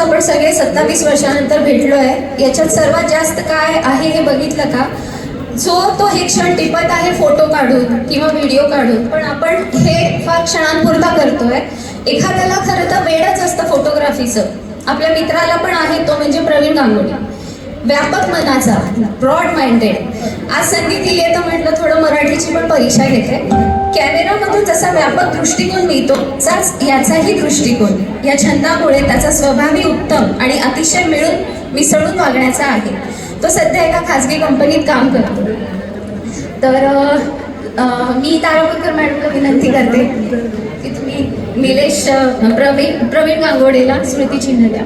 आपण सगळे 27 वर्षानंतर भेटलो आहे. याच्यात सर्वात जास्त काय आहे हे बघितलं का? जो तो हे क्षण टिपत आहे फोटो काढून किंवा व्हिडिओ काढून, पण आपण हे फार क्षणांपुरता करतोय. एखाद्याला खरं तर वेडच असतं फोटोग्राफीचं. आपल्या मित्राला पण आहे, तो म्हणजे प्रवीण गांगुर्डे. व्यापक मनाचा, ब्रॉड माइंडेड. आज संधी दिली आहे तर म्हटलं थोडं मराठीची पण परीक्षा घेते. कॅमेरामधून जसा व्यापक दृष्टिकोन मिळतो तसाच याचाही दृष्टिकोन या छंदामुळे त्याचा स्वभावही उत्तम आणि अतिशय मिसळून वागण्याचा आहे. तो सध्या एका खाजगी कंपनीत काम करतो. तर मी तारापूरकर मॅडमला विनंती करते की तुम्ही निलेश प्रवीण गांगुर्डेला स्मृतिचिन्ह द्या.